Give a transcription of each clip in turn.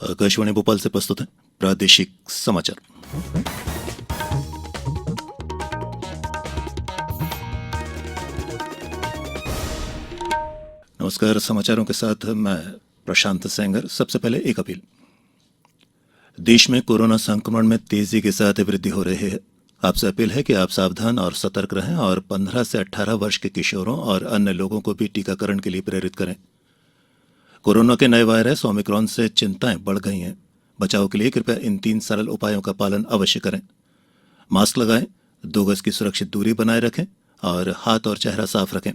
आकाशवाणी भोपाल से प्रस्तुत है प्रादेशिक समाचार। नमस्कार, समाचारों के साथ मैं प्रशांत सेंगर। सबसे पहले एक अपील। देश में कोरोना संक्रमण में तेजी के साथ वृद्धि हो रही है। आपसे अपील है कि आप सावधान और सतर्क रहें और 15 से 18 वर्ष के किशोरों और अन्य लोगों को भी टीकाकरण के लिए प्रेरित करें। कोरोना के नए वायरस ओमिक्रॉन से चिंताएं बढ़ गई हैं। बचाव के लिए कृपया इन 3 सरल उपायों का पालन अवश्य करें। मास्क लगाएं, 2 गज की सुरक्षित दूरी बनाए रखें और हाथ और चेहरा साफ रखें।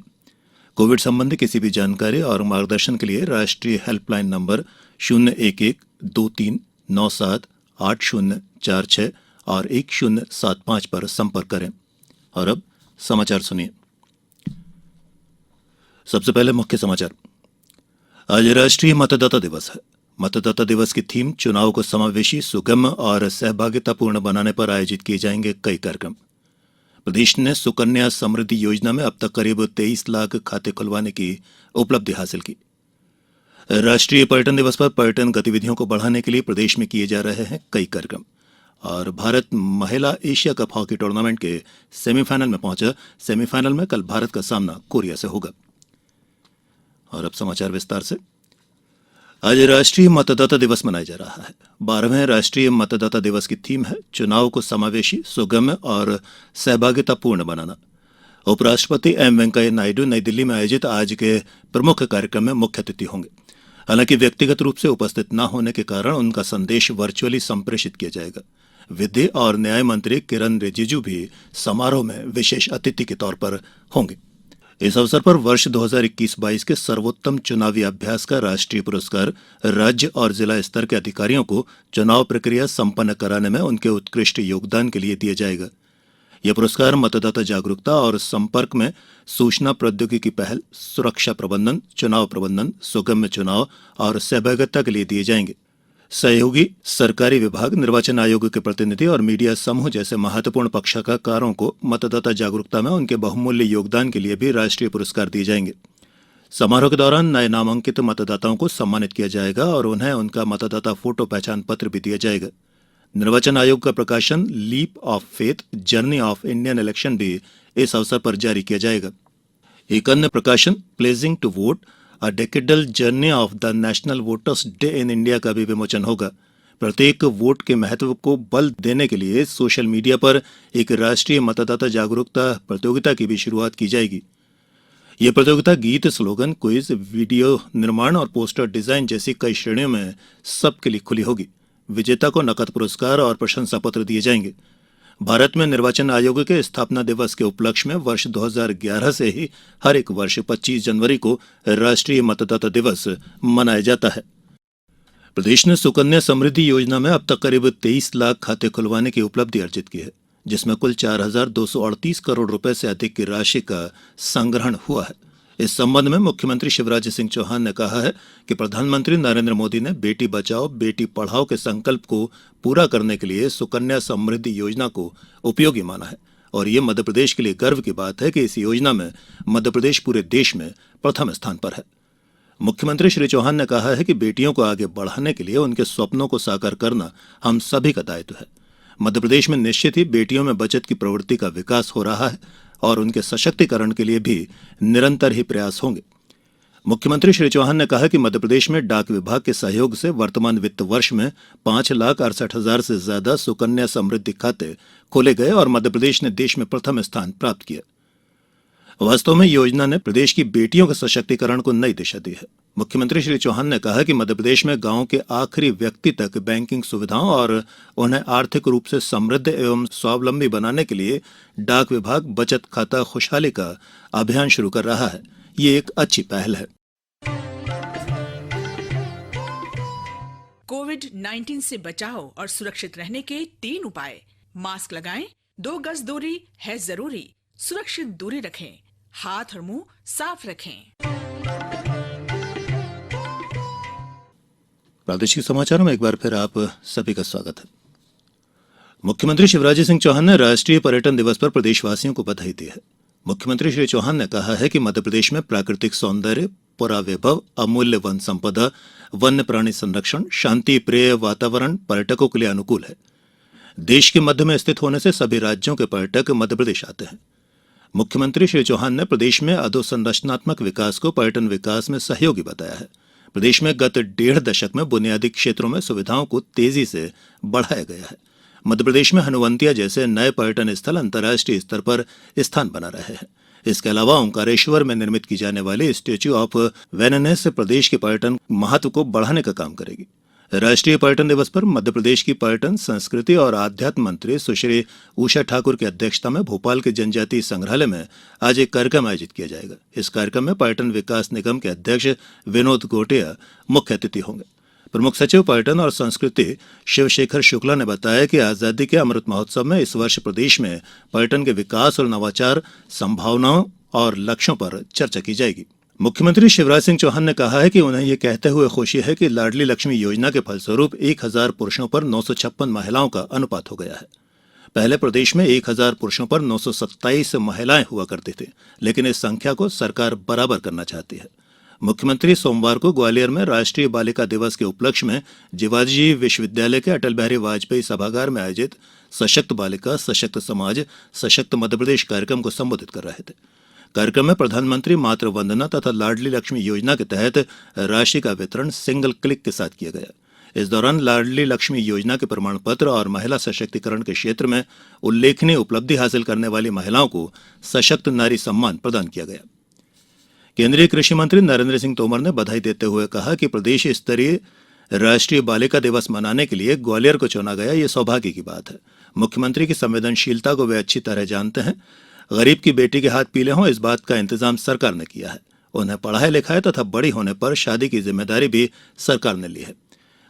कोविड संबंधी किसी भी जानकारी और मार्गदर्शन के लिए राष्ट्रीय हेल्पलाइन नंबर 011239780046 और 1075 पर संपर्क करें। और अब समाचार सुनिए। सबसे पहले मुख्य समाचार। आज राष्ट्रीय मतदाता दिवस है। मतदाता दिवस की थीम चुनाव को समावेशी, सुगम और सहभागितापूर्ण बनाने पर आयोजित किए जाएंगे कई कार्यक्रम। प्रदेश ने सुकन्या समृद्धि योजना में अब तक करीब 23 लाख खाते खुलवाने की उपलब्धि हासिल की। राष्ट्रीय पर्यटन दिवस पर पर्यटन गतिविधियों को बढ़ाने के लिए प्रदेश में किए जा रहे हैं कई कार्यक्रम। और भारत महिला एशिया कप हॉकी टूर्नामेंट के सेमीफाइनल में पहुंचा। सेमीफाइनल में कल भारत का सामना कोरिया से होगा। और अब समाचार विस्तार से। आज राष्ट्रीय मतदाता दिवस मनाया जा रहा है। 12वें राष्ट्रीय मतदाता दिवस की थीम है चुनाव को समावेशी, सुगम और सहभागितापूर्ण बनाना। उपराष्ट्रपति एम वेंकैया नायडू नई दिल्ली में आयोजित आज के प्रमुख कार्यक्रम में मुख्य अतिथि होंगे। हालांकि व्यक्तिगत रूप से उपस्थित न होने के कारण उनका संदेश वर्चुअली संप्रेषित किया जाएगा। विधि और न्याय मंत्री किरण रिजिजू भी समारोह में विशेष अतिथि के तौर पर होंगे। इस अवसर पर वर्ष 2021-22 के सर्वोत्तम चुनावी अभ्यास का राष्ट्रीय पुरस्कार राज्य और जिला स्तर के अधिकारियों को चुनाव प्रक्रिया संपन्न कराने में उनके उत्कृष्ट योगदान के लिए दिया जाएगा। यह पुरस्कार मतदाता जागरूकता और संपर्क में सूचना प्रौद्योगिकी पहल, सुरक्षा प्रबंधन, चुनाव प्रबंधन, सुगम्य चुनाव और सहभागिता के लिए दिए जाएंगे। सहयोगी सरकारी विभाग, निर्वाचन आयोग के प्रतिनिधि और मीडिया समूह जैसे महत्वपूर्ण पक्षकारों को मतदाता जागरूकता में उनके बहुमूल्य योगदान के लिए भी राष्ट्रीय पुरस्कार दिए जाएंगे। समारोह के दौरान नए नामांकित मतदाताओं को सम्मानित किया जाएगा और उन्हें उनका मतदाता फोटो पहचान पत्र भी दिया जाएगा। निर्वाचन आयोग का प्रकाशन leap of faith journey of Indian election भी इस अवसर पर जारी किया जाएगा। एक अन्य प्रकाशन pledging to vote a decadal journey of the national voters day in India का भी विमोचन होगा। प्रत्येक वोट के महत्व को बल देने के लिए सोशल मीडिया पर एक राष्ट्रीय मतदाता जागरूकता प्रतियोगिता की भी शुरुआत की जाएगी। ये प्रतियोगिता गीत, स्लोगन, क्विज, वीडियो निर्माण और पोस्टर डिजाइन जैसी कई श्रेणियों में सबके लिए खुली होगी। विजेता को नकद पुरस्कार और प्रशंसा पत्र दिए जाएंगे। भारत में निर्वाचन आयोग के स्थापना दिवस के उपलक्ष्य में वर्ष 2011 से ही हर एक वर्ष 25 जनवरी को राष्ट्रीय मतदाता दिवस मनाया जाता है। प्रदेश ने सुकन्या समृद्धि योजना में अब तक करीब 23 लाख खाते खुलवाने की उपलब्धि अर्जित की है, जिसमें कुल 4,238 करोड़ रुपए से अधिक की राशि का संग्रहण हुआ है। इस संबंध में मुख्यमंत्री शिवराज सिंह चौहान ने कहा है कि प्रधानमंत्री नरेंद्र मोदी ने बेटी बचाओ बेटी पढ़ाओ के संकल्प को पूरा करने के लिए सुकन्या समृद्धि योजना को उपयोगी माना है और ये मध्य प्रदेश के लिए गर्व की बात है कि इस योजना में मध्य प्रदेश पूरे देश में प्रथम स्थान पर है। मुख्यमंत्री श्री चौहान ने कहा है कि बेटियों को आगे बढ़ाने के लिए उनके स्वप्नों को साकार करना हम सभी का दायित्व है। मध्य प्रदेश में निश्चित ही बेटियों में बचत की प्रवृत्ति का विकास हो रहा है और उनके सशक्तिकरण के लिए भी निरंतर ही प्रयास होंगे। मुख्यमंत्री श्री चौहान ने कहा कि मध्य प्रदेश में डाक विभाग के सहयोग से वर्तमान वित्त वर्ष में 5,68,000 से ज्यादा सुकन्या समृद्धि खाते खोले गए और मध्य प्रदेश ने देश में प्रथम स्थान प्राप्त किया। वास्तव में योजना ने प्रदेश की बेटियों के सशक्तिकरण को नई दिशा दी है। मुख्यमंत्री श्री चौहान ने कहा कि मध्य प्रदेश में गांव के आखिरी व्यक्ति तक बैंकिंग सुविधाओं और उन्हें आर्थिक रूप से समृद्ध एवं स्वावलंबी बनाने के लिए डाक विभाग बचत खाता खुशहाली का अभियान शुरू कर रहा है। ये एक अच्छी पहल है। कोविड-19 से बचाव और सुरक्षित रहने के 3 उपाय। मास्क लगाएं, 2 गज दूरी है जरूरी, सुरक्षित दूरी रखें, हाथ और मुंह साफ रखें। प्रादेशिक समाचारों में एक बार फिर आप सभी का स्वागत है। मुख्यमंत्री शिवराज सिंह चौहान ने राष्ट्रीय पर्यटन दिवस पर प्रदेशवासियों को बधाई दी है। मुख्यमंत्री श्री चौहान ने कहा है कि मध्य प्रदेश में प्राकृतिक सौंदर्य, पुरा वैभव, अमूल्य वन संपदा, वन्य प्राणी संरक्षण, शांति प्रिय वातावरण पर्यटकों के लिए अनुकूल है। देश के मध्य में स्थित होने से सभी राज्यों के पर्यटक मध्य प्रदेश आते हैं। मुख्यमंत्री श्री चौहान ने प्रदेश में अधोसंरचनात्मक विकास को पर्यटन विकास में सहयोगी बताया है। प्रदेश में गत 1.5 दशक में बुनियादी क्षेत्रों में सुविधाओं को तेजी से बढ़ाया गया है। मध्य प्रदेश में हनुवंतिया जैसे नए पर्यटन स्थल अंतर्राष्ट्रीय स्तर पर स्थान बना रहे हैं। इसके अलावा ओंकारेश्वर में निर्मित की जाने वाली स्टैच्यू ऑफ वेनेनेस प्रदेश के पर्यटन महत्व को बढ़ाने का काम करेगी। राष्ट्रीय पर्यटन दिवस पर मध्य प्रदेश की पर्यटन, संस्कृति और आध्यात्म मंत्री सुश्री उषा ठाकुर की अध्यक्षता में भोपाल के जनजातीय संग्रहालय में आज एक कार्यक्रम आयोजित किया जाएगा। इस कार्यक्रम में पर्यटन विकास निगम के अध्यक्ष विनोद गोटिया मुख्य अतिथि होंगे। प्रमुख सचिव पर्यटन और संस्कृति शिवशेखर शुक्ला ने बताया कि आजादी के अमृत महोत्सव में इस वर्ष प्रदेश में पर्यटन के विकास और नवाचार संभावनाओं और लक्ष्यों पर चर्चा की जाएगी। मुख्यमंत्री शिवराज सिंह चौहान ने कहा है कि उन्हें यह कहते हुए खुशी है कि लाडली लक्ष्मी योजना के फलस्वरूप 1000 पुरुषों पर 956 महिलाओं का अनुपात हो गया है। पहले प्रदेश में 1000 पुरुषों पर 927 महिलाएं हुआ करती थी, लेकिन इस संख्या को सरकार बराबर करना चाहती है। मुख्यमंत्री सोमवार को ग्वालियर में राष्ट्रीय बालिका दिवस के उपलक्ष्य में जिवाजी विश्वविद्यालय के अटल बिहारी वाजपेयी सभागार में आयोजित सशक्त बालिका सशक्त समाज सशक्त मध्यप्रदेश कार्यक्रम को संबोधित कर रहे थे। कार्यक्रम में प्रधानमंत्री मातृ वंदना तथा लाडली लक्ष्मी योजना के तहत राशि का वितरण सिंगल क्लिक के साथ किया गया। इस दौरान लाडली लक्ष्मी योजना के प्रमाण पत्र और महिला सशक्तिकरण के क्षेत्र में उल्लेखनीय उपलब्धि हासिल करने वाली महिलाओं को सशक्त नारी सम्मान प्रदान किया गया। केंद्रीय कृषि मंत्री नरेंद्र सिंह तोमर ने बधाई देते हुए कहा कि प्रदेश स्तरीय राष्ट्रीय बालिका दिवस मनाने के लिए ग्वालियर को चुना गया, ये सौभाग्य की बात है। मुख्यमंत्री की संवेदनशीलता को वे अच्छी तरह जानते हैं। गरीब की बेटी के हाथ पीले हों, इस बात का इंतजाम सरकार ने किया है। उन्हें पढ़ाया लिखाया तथा बड़ी होने पर शादी की जिम्मेदारी भी सरकार ने ली है।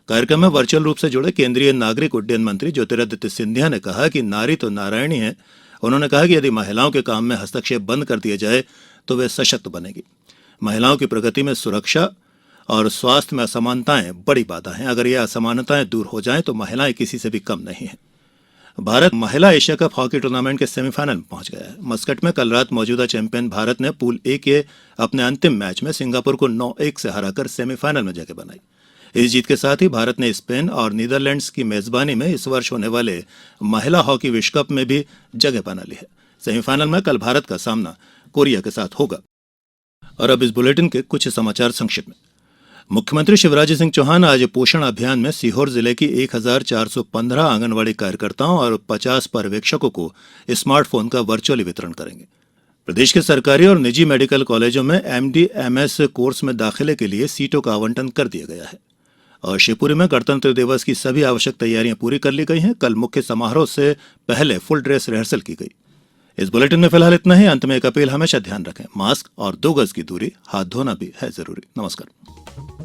कार्यक्रम में वर्चुअल रूप से जुड़े केंद्रीय नागरिक उड्डयन मंत्री ज्योतिरादित्य सिंधिया ने कहा कि नारी तो नारायणी है। उन्होंने कहा कि यदि महिलाओं के काम में हस्तक्षेप बंद कर दिया जाए तो वे सशक्त बनेगी। महिलाओं की प्रगति में सुरक्षा और स्वास्थ्य में असमानताएं बड़ी बाधा हैं। अगर ये असमानताएं दूर हो जाएं तो महिलाएं किसी से भी कम नहीं हैं। भारत महिला एशिया कप हॉकी टूर्नामेंट के सेमीफाइनल में पहुंच गया है। मस्कट में कल रात मौजूदा चैंपियन भारत ने पूल ए के अपने अंतिम मैच में सिंगापुर को 9-1 से हराकर सेमीफाइनल में जगह बनाई। इस जीत के साथ ही भारत ने स्पेन और नीदरलैंड्स की मेजबानी में इस वर्ष होने वाले महिला हॉकी विश्व कप में भी जगह बना ली है। सेमीफाइनल में कल भारत का सामना कोरिया के साथ होगा। और अब इस बुलेटिन के कुछ समाचार संक्षिप्त में। मुख्यमंत्री शिवराज सिंह चौहान आज पोषण अभियान में सीहोर जिले की 1415 आंगनवाड़ी कार्यकर्ताओं और 50 पर्यवेक्षकों को स्मार्टफोन का वर्चुअली वितरण करेंगे। प्रदेश के सरकारी और निजी मेडिकल कॉलेजों में MD MS कोर्स में दाखिले के लिए सीटों का आवंटन कर दिया गया है। और शिवपुरी में गणतंत्र दिवस की सभी आवश्यक तैयारियां पूरी कर ली गई हैं। कल मुख्य समारोह से पहले फुल ड्रेस रिहर्सल की गई। इस बुलेटिन में फिलहाल इतना ही। अंत में एक अपील, हमेशा ध्यान रखें, मास्क और 2 गज की दूरी, हाथ धोना भी है जरूरी। नमस्कार।